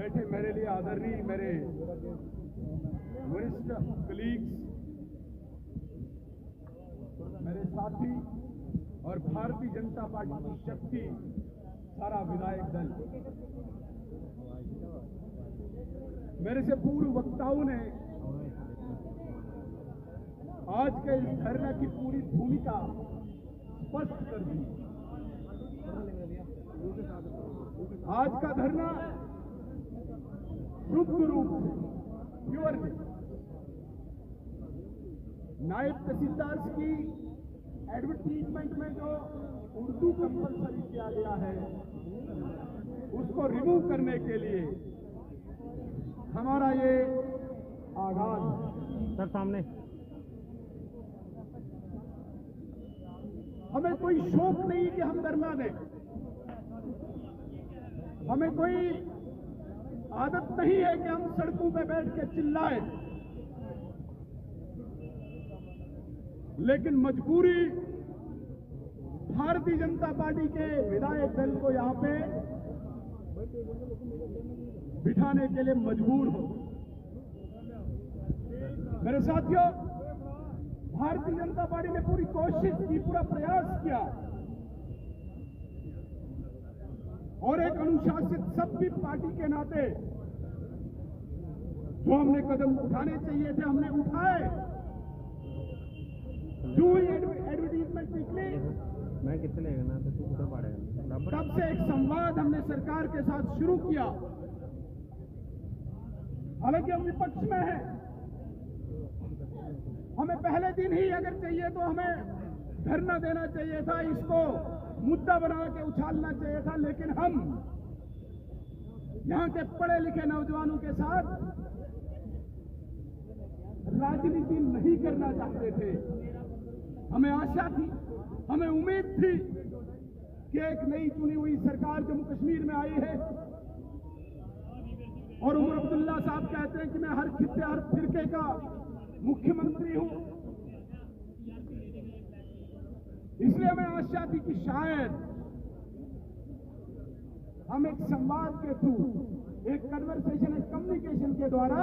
बैठे मेरे लिए आदरणीय मेरे वरिष्ठ कलीग्स, मेरे साथी और भारतीय जनता पार्टी की शक्ति, सारा विधायक दल, मेरे से पूर्व वक्ताओं ने आज के इस धरना की पूरी भूमिका स्पष्ट कर दी। आज का धरना शुद्ध रूप से प्योर है। नायब तहसीलदार की एडवर्टीजमेंट में जो उर्दू कंपलसरी किया गया है, उसको रिमूव करने के लिए हमारा ये आगाज है। सर सामने हमें कोई शौक नहीं कि हम धरना दें, हमें कोई आदत नहीं है कि हम सड़कों पे बैठ के चिल्लाएं, लेकिन मजबूरी भारतीय जनता पार्टी के विधायक दल को यहां पे बिठाने के लिए मजबूर हो। मेरे साथियों, भारतीय जनता पार्टी ने पूरी कोशिश की, पूरा प्रयास किया और एक अनुशासित सभ्य पार्टी के नाते जो हमने कदम उठाने चाहिए थे हमने उठाए। जो ही एडवर्टीजमेंट निकली, मैं कितने लेगा ना तो तू उधर पड़ेगा। तब से एक संवाद हमने सरकार के साथ शुरू किया। हालांकि हम विपक्ष में हैं, हमें पहले दिन ही अगर चाहिए तो हमें धरना देना चाहिए था, इसको मुद्दा बना के उछालना चाहिए था, लेकिन हम यहां के पढ़े लिखे नौजवानों के साथ राजनीति नहीं करना चाहते थे। हमें आशा थी, हमें उम्मीद थी कि एक नई चुनी हुई सरकार जम्मू कश्मीर में आई है और उमर अब्दुल्ला साहब कहते हैं कि मैं हर खित्ते हर फिरके का मुख्यमंत्री हूं, इसलिए हमें आशा थी कि शायद हम एक संवाद के थ्रू, एक कन्वर्सेशन, एक कम्युनिकेशन के द्वारा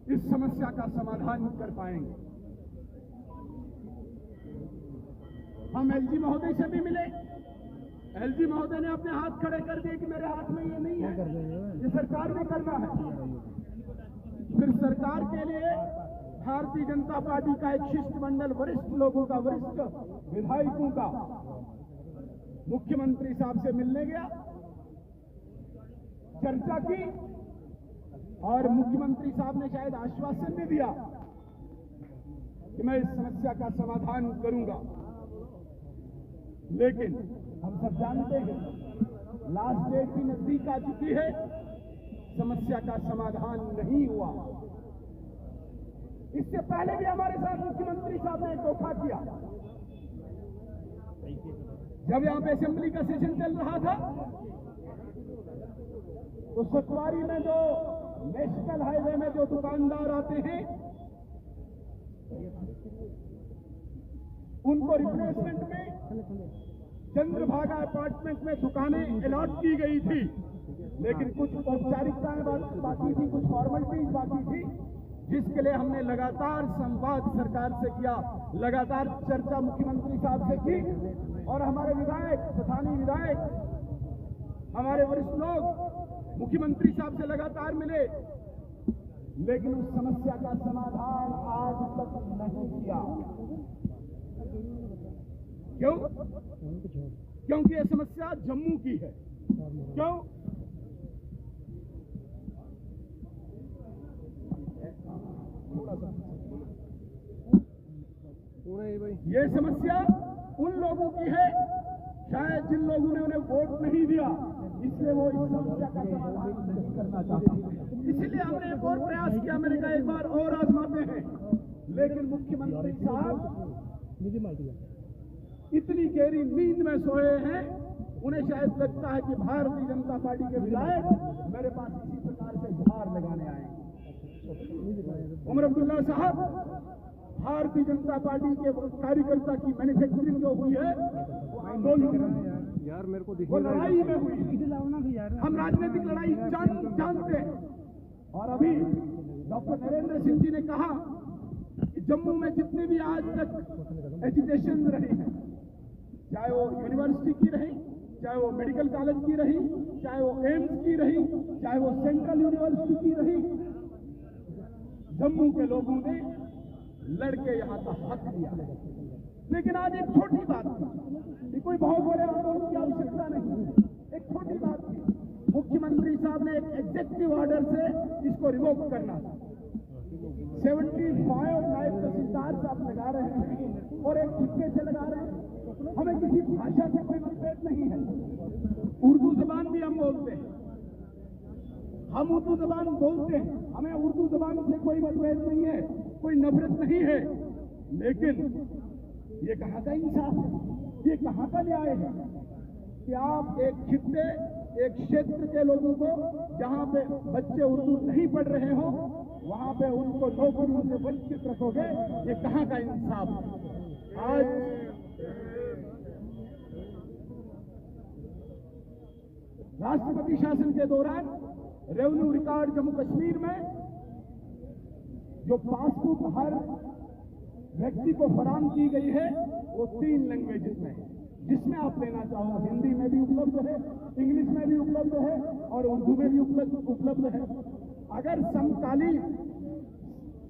इस समस्या का समाधान कर पाएंगे। हम एलजी महोदय से भी मिले। एलजी महोदय ने अपने हाथ खड़े कर दिए कि मेरे हाथ में ये नहीं है, ये सरकार ने करना है। फिर सरकार के लिए भारतीय जनता पार्टी का एक शिष्टमंडल वरिष्ठ लोगों का, वरिष्ठ विधायकों का मुख्यमंत्री साहब से मिलने गया, चर्चा की और मुख्यमंत्री साहब ने शायद आश्वासन भी दिया कि मैं इस समस्या का समाधान करूंगा। लेकिन हम सब जानते हैं लास्ट डेट भी नजदीक आ चुकी है, समस्या का समाधान नहीं हुआ। इससे पहले भी हमारे साथ मुख्यमंत्री साहब ने धोखा किया। जब यहां पे असेंबली का सेशन चल रहा था तो सतवारी में जो नेशनल हाईवे में जो दुकानदार आते हैं उनको रिप्लेसमेंट में चंद्रभागा अपार्टमेंट में दुकानें अलॉट की गई थी, लेकिन कुछ औपचारिकताएं बाकी थी, कुछ फॉर्मेलिटीज बाकी थी, जिसके लिए हमने लगातार संवाद सरकार से किया, लगातार चर्चा मुख्यमंत्री साहब से की और हमारे विधायक, स्थानीय विधायक, हमारे वरिष्ठ लोग मुख्यमंत्री साहब से लगातार मिले, लेकिन उस समस्या का समाधान आज तक नहीं किया। क्यों? क्योंकि यह समस्या जम्मू की है। क्यों? ये समस्या उन लोगों की है शायद जिन लोगों ने उन्हें वोट नहीं दिया, इसलिए वो इस समस्या का समाधान नहीं करना चाहते। इसीलिए हमने एक और प्रयास किया, मैंने कहा एक बार और आजमाते हैं, लेकिन मुख्यमंत्री साहब इतनी गहरी नींद में सोए हैं, उन्हें शायद लगता है कि भारतीय जनता पार्टी के विधायक मेरे पास इसी प्रकार से गुहार लगाने आए। उमर अब्दुल्ला साहब, भारतीय जनता पार्टी के कार्यकर्ता की मैन्युफैक्चरिंग जो हुई है वो आंदोलन यार मेरे को दिख वो नहीं रहा लड़ाई में हुई। हम राजनीतिक लड़ाई जानते हैं। और अभी डॉक्टर नरेंद्र सिंह जी ने कहा कि जम्मू में जितनी भी आज तक एजुकेशन रही है, चाहे वो यूनिवर्सिटी की रही, चाहे वो मेडिकल कॉलेज की रही, चाहे वो एम्स की रही, चाहे वो सेंट्रल यूनिवर्सिटी की रही, जम्मू के लोगों ने लड़के यहां का हक दिया। लेकिन आज एक छोटी बात थी, कोई बहुत बड़े आंदोलन की आवश्यकता नहीं, एक छोटी बात थी, मुख्यमंत्री साहब ने एक एग्जीक्यूटिव ऑर्डर से इसको रिवोक करना था। 75 नायब तहसीलदार साहब लगा रहे हैं और एक ठिक्के से लगा रहे हैं। हमें किसी भाषा से कोई मतभेद नहीं है, उर्दू जबान भी हम बोलते हैं, हम उर्दू जबान बोलते हैं, हमें उर्दू जबान से कोई मतभेद नहीं है, कोई नफरत नहीं है। लेकिन ये कहाँ का इंसाफ है, ये कहाँ का न्याय है कि आप एक खित्ते, एक क्षेत्र के लोगों को जहां पे बच्चे उर्दू नहीं पढ़ रहे हो वहां पे उनको नौकरियों से वंचित रखोगे? ये कहाँ का इंसाफ है? आज राष्ट्रपति शासन के दौरान रेवेन्यू रिकॉर्ड जम्मू कश्मीर में जो पासबुक हर व्यक्ति को फराहम की गई है वो 3 लैंग्वेजेस में है, जिसमें आप लेना चाहो हिंदी में भी उपलब्ध है, इंग्लिश में भी उपलब्ध है और उर्दू में भी उपलब्ध है। अगर समकालीन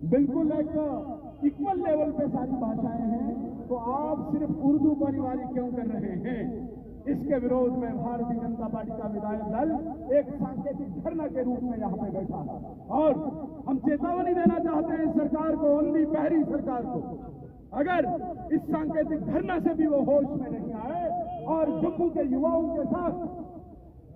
बिल्कुल एक इक्वल लेवल पे सारी भाषाएं हैं तो आप सिर्फ उर्दू को अनिवार्य क्यों कर रहे हैं? इसके विरोध में भारतीय जनता पार्टी का विधायक दल एक सांकेतिक धरना के रूप में यहाँ पे बैठा है और हम चेतावनी देना चाहते हैं सरकार को, ओनली पहरी सरकार को, अगर इस सांकेतिक धरना से भी वो होश में नहीं आए और जम्मू के युवाओं के साथ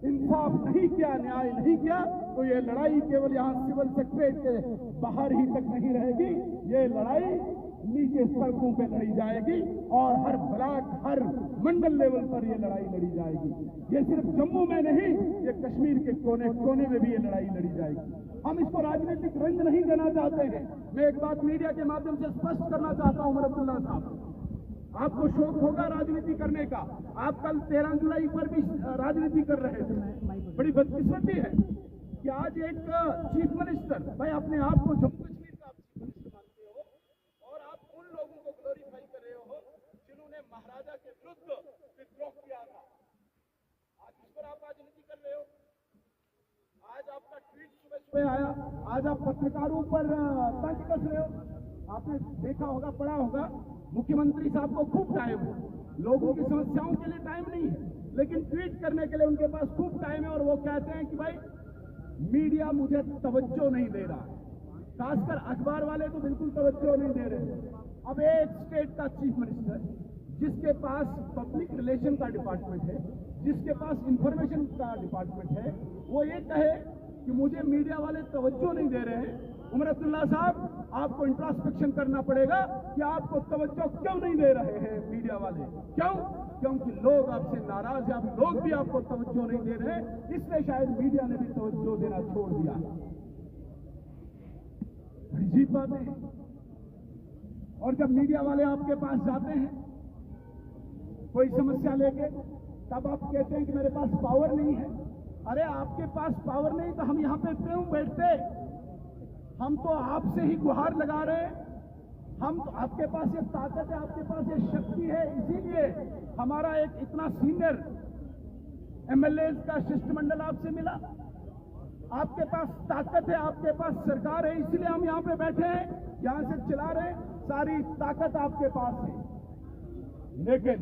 इंसाफ नहीं किया, न्याय नहीं किया, तो ये लड़ाई केवल यहाँ सिविल सेक्रेटरीट के बाहर ही तक नहीं रहेगी, ये लड़ाई नीचे सड़कों पे लड़ी जाएगी और हर ब्लॉक, हर मंडल लेवल पर ये लड़ाई लड़ी जाएगी। ये सिर्फ जम्मू में नहीं, ये कश्मीर के कोने कोने में भी ये लड़ाई लड़ी जाएगी। हम इसको राजनीतिक रंग नहीं देना चाहते हैं। मैं एक बात मीडिया के माध्यम से स्पष्ट करना चाहता हूं, अब्दुल्ला साहब, आपको शौक होगा राजनीति करने का, आप कल 13 जुलाई पर भी राजनीति कर रहे थे। बड़ी बदकिस्मती है कि आज एक चीफ मिनिस्टर, भाई अपने आप को जम्मू कश्मीर का चीफ मिनिस्टर मानते हो और आप उन लोगों को ग्लोरीफाई कर रहे हो जिन्होंने महाराजा के विरुद्ध विद्रोह किया था, आज इस पर आप राजनीति कर रहे हो। आज आपका ट्वीट सुबह आया, आज आप पत्रकारों पर तंज कस रहे हो। आपने देखा होगा, पढ़ा होगा, मुख्यमंत्री साहब को खूब टाइम है, लोगों की समस्याओं के लिए टाइम नहीं है, लेकिन ट्वीट करने के लिए उनके पास खूब टाइम है और वो कहते हैं कि भाई मीडिया मुझे तवज्जो नहीं दे रहा, खासकर अखबार वाले तो बिल्कुल तवज्जो नहीं दे रहे। अब एक स्टेट का चीफ मिनिस्टर जिसके पास पब्लिक रिलेशन का डिपार्टमेंट है, जिसके पास इंफॉर्मेशन का डिपार्टमेंट है, वो ये कहे कि मुझे मीडिया वाले तवज्जो नहीं दे रहे हैं। उमर अब्दुल्ला साहब, आपको इंट्रोस्पेक्शन करना पड़ेगा कि आपको तवज्जो क्यों नहीं दे रहे हैं मीडिया वाले? क्यों? क्योंकि लोग आपसे नाराज हैं, अब लोग भी आपको तवज्जो नहीं दे रहे, इसलिए शायद मीडिया ने भी तवज्जो देना छोड़ दिया। अजीब बात है। और जब मीडिया वाले आपके पास जाते हैं कोई समस्या लेके, तब आप कहते हैं कि मेरे पास पावर नहीं है। अरे आपके पास पावर नहीं तो हम यहां पे क्यों बैठते? हम तो आपसे ही गुहार लगा रहे हैं, हम तो आपके पास ये ताकत है, आपके पास ये शक्ति है, इसीलिए हमारा एक इतना सीनियर एमएलए का शिष्टमंडल आपसे मिला। आपके पास ताकत है, आपके पास सरकार है, इसलिए हम यहाँ पे बैठे हैं, यहां से चला रहे हैं, सारी ताकत आपके पास है। लेकिन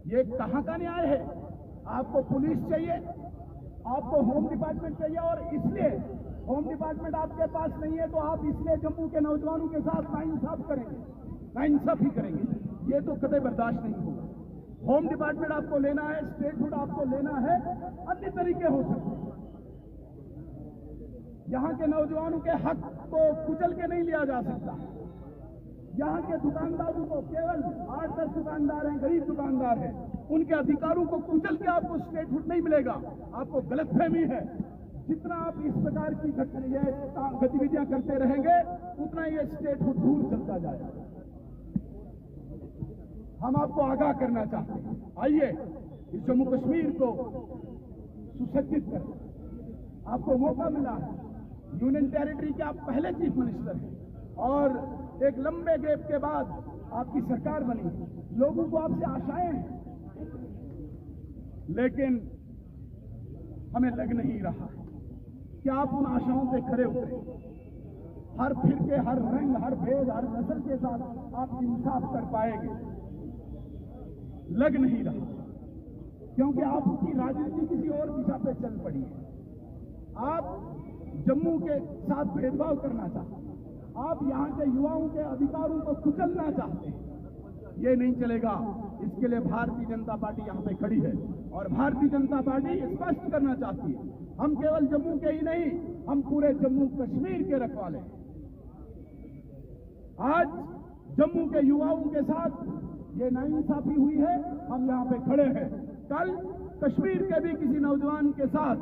ये कहां का न्याय है? आपको पुलिस चाहिए, आपको होम डिपार्टमेंट चाहिए, और इसलिए होम डिपार्टमेंट आपके पास नहीं है तो आप इसलिए जम्मू के नौजवानों के साथ नाइंसाफ करेंगे, नाइंसाफी करेंगे। ये तो कतई बर्दाश्त नहीं होगा। होम डिपार्टमेंट आपको लेना है, स्टेटहुड आपको लेना है, अन्य तरीके हो सकते हैं। यहां के नौजवानों के हक को कुचल के नहीं लिया जा सकता। यहां के दुकानदारों को, केवल 8-10 दुकानदार हैं, गरीब दुकानदार हैं, उनके अधिकारों को कुचल के आपको स्टेटहुड नहीं मिलेगा। आपको गलतफहमी है। जितना आप इस प्रकार की गतिविधियां करते रहेंगे उतना ये स्टेटहुड दूर चलता जाएगा। हम आपको आगाह करना चाहते हैं। आइए इस जम्मू कश्मीर को सुसज्जित करें। आपको मौका मिला है, यूनियन टेरिटरी के आप पहले चीफ मिनिस्टर हैं और एक लंबे गैप के बाद आपकी सरकार बनी। लोगों को आपसे आशाएं हैं, लेकिन हमें लग नहीं रहा कि आप उन आशाओं पे खरे उतरे। हर फिरके, हर रंग, हर भेद, हर नस्ल के साथ आप इंसाफ कर पाएंगे, लग नहीं रहा, क्योंकि आपकी राजनीति किसी और दिशा पे चल पड़ी है। आप जम्मू के साथ भेदभाव करना चाहते हैं, आप यहां के युवाओं के अधिकारों को कुचलना चाहते हैं। ये नहीं चलेगा। इसके लिए भारतीय जनता पार्टी यहां पे खड़ी है और भारतीय जनता पार्टी स्पष्ट करना चाहती है, हम केवल जम्मू के ही नहीं, हम पूरे जम्मू कश्मीर के रखवाले हैं। आज जम्मू के युवाओं के साथ ये नाइंसाफी हुई है, हम यहां पे खड़े हैं। कल कश्मीर के भी किसी नौजवान के साथ,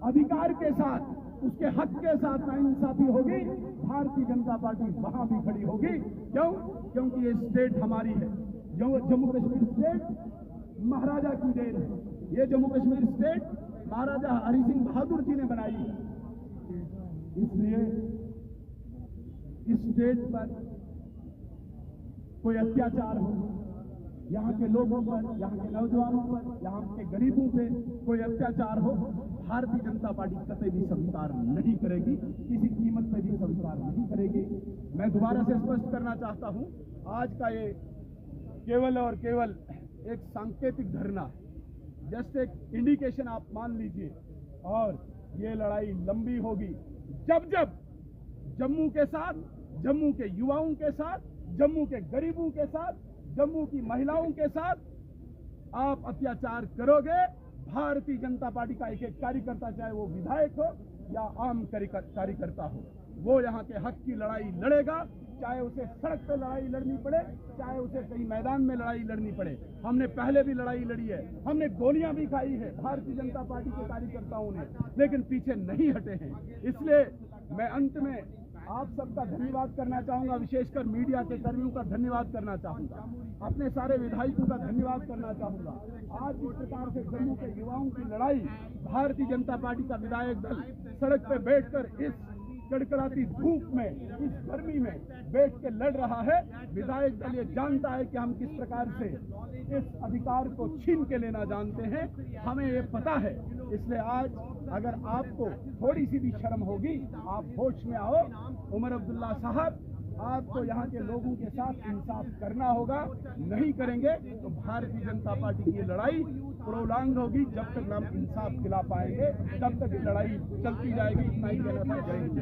अधिकार के साथ, उसके हक के साथ नाइंसाफी होगी, भारतीय जनता पार्टी वहां भी खड़ी होगी। क्यों? क्योंकि ये स्टेट हमारी है। जम्मू कश्मीर स्टेट महाराजा की देन है। ये जम्मू कश्मीर स्टेट महाराजा हरि सिंह बहादुर जी ने बनाई है। इसलिए इस स्टेट पर कोई अत्याचार हो, यहाँ के लोगों पर, यहाँ के नौजवानों पर, यहाँ के गरीबों पे कोई अत्याचार हो, भारतीय जनता पार्टी कतई भी स्वीकार नहीं करेगी, किसी कीमत पे भी स्वीकार नहीं करेगी। मैं दोबारा से स्पष्ट करना चाहता हूं, आज का ये केवल और केवल एक सांकेतिक धरना है, जस्ट एक इंडिकेशन आप मान लीजिए। और ये लड़ाई लंबी होगी। जब जब जम्मू के साथ, जम्मू के युवाओं के साथ, जम्मू के गरीबों के साथ, जम्मू की महिलाओं के साथ आप अत्याचार करोगे, भारतीय जनता पार्टी का एक एक कार्यकर्ता, चाहे वो विधायक हो या आम कार्यकर्ता हो, वो यहाँ के हक की लड़ाई लड़ेगा। चाहे उसे सड़क पे लड़ाई लड़नी पड़े, चाहे उसे कहीं मैदान में लड़ाई लड़नी पड़े। हमने पहले भी लड़ाई लड़ी है, हमने गोलियां भी खाई है भारतीय जनता पार्टी के कार्यकर्ताओं ने, लेकिन पीछे नहीं हटे हैं। इसलिए मैं अंत में आप सबका धन्यवाद करना चाहूंगा, विशेषकर मीडिया के कर्मियों का धन्यवाद करना चाहूंगा, अपने सारे विधायकों का धन्यवाद करना चाहूंगा। आज इस प्रकार से जम्मू के युवाओं की लड़ाई भारतीय जनता पार्टी का विधायक दल सड़क पे बैठकर इस कड़कड़ाती धूप में, इस गर्मी में बैठ के लड़ रहा है। विधायक दल ये जानता है कि हम किस प्रकार से इस अधिकार को छीन के लेना जानते हैं, हमें ये पता है। इसलिए आज अगर आपको थोड़ी सी भी शर्म होगी, आप होश में आओ। उमर अब्दुल्ला साहब, आपको यहाँ के लोगों के साथ इंसाफ करना होगा, नहीं करेंगे तो भारतीय जनता पार्टी की लड़ाई प्रोलॉन्ग होगी। जब तक हम इंसाफ दिला पाएंगे तब तक लड़ाई चलती जाएगी। इतना ही कहना था। जय हिंद।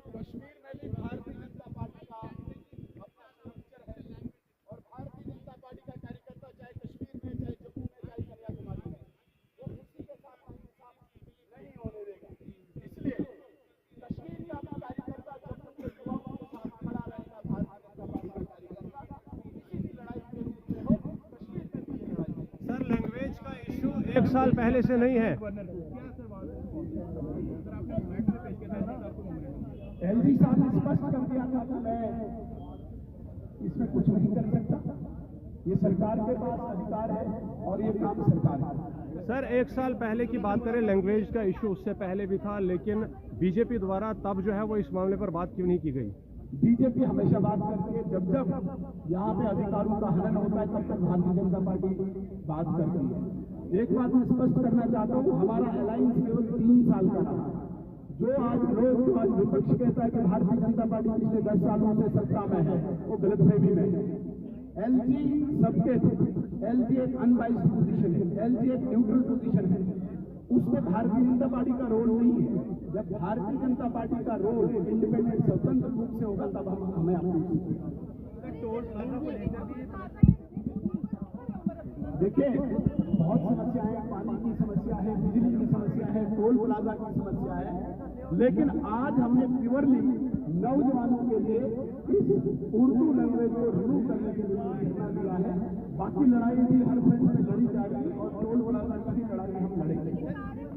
कश्मीर में भी भारतीय जनता पार्टी का अपना स्ट्रक्चर है और भारतीय जनता पार्टी का कार्यकर्ता चाहे कश्मीर में, चाहे जम्मू में, चाहे कन्याकुमारी में, वो किसी के साथ इंसाफ नहीं होने देगा। इसलिए कश्मीर का अपना कार्यकर्ता जम्मू के युवाओं के साथ खड़ा रहेगा। भारतीय जनता पार्टी का कार्यकर्ता किसी भी लड़ाई के रूप में हो, कश्मीर में भी ये लड़ाई। सर, लैंग्वेज का इशू 1 साल पहले से नहीं है। एलजी साहब ने स्पष्ट कर दिया था कि मैं इसमें कुछ नहीं कर सकता, ये सरकार के पास अधिकार है और ये काम सरकार है। सर, 1 साल पहले की बात करें, लैंग्वेज का इशू उससे पहले भी था, लेकिन बीजेपी द्वारा तब जो है वो इस मामले पर बात क्यों नहीं की गई? बीजेपी हमेशा बात करती है, जब जब यहाँ पे अधिकारों का हनन होता है तब तक भारतीय जनता पार्टी बात करती है। एक बात मैं स्पष्ट करना चाहता हूँ, हमारा अलायंस केवल 3 साल का रहा। जो आज लोग, आज विपक्ष कहता है कि भारतीय जनता पार्टी पिछले 10 सालों से सत्ता में है, वो गलतफहमी में है। एलजी सबके थे, एलजी एक अनबाइस्ड पोजीशन है, एलजी एक न्यूट्रल पोजीशन है, उसमें भारतीय जनता पार्टी का रोल नहीं है। जब भारतीय जनता पार्टी का रोल इंडिपेंडेंट स्वतंत्र रूप से होगा तब हम हमें देखिए, बहुत समस्याएं, पानी की समस्या है, बिजली की समस्या है, टोल प्लाजा की समस्या है, लेकिन आज हमने प्योरली नौजवानों के लिए इस उर्दू लैंग्वेज को रिमूव करने के लिए निर्णय लिया है। बाकी लड़ाई भी हर फ्रंट में लड़ी जाएगी और टोल प्लाजा की लड़ाई हम लड़ेंगे।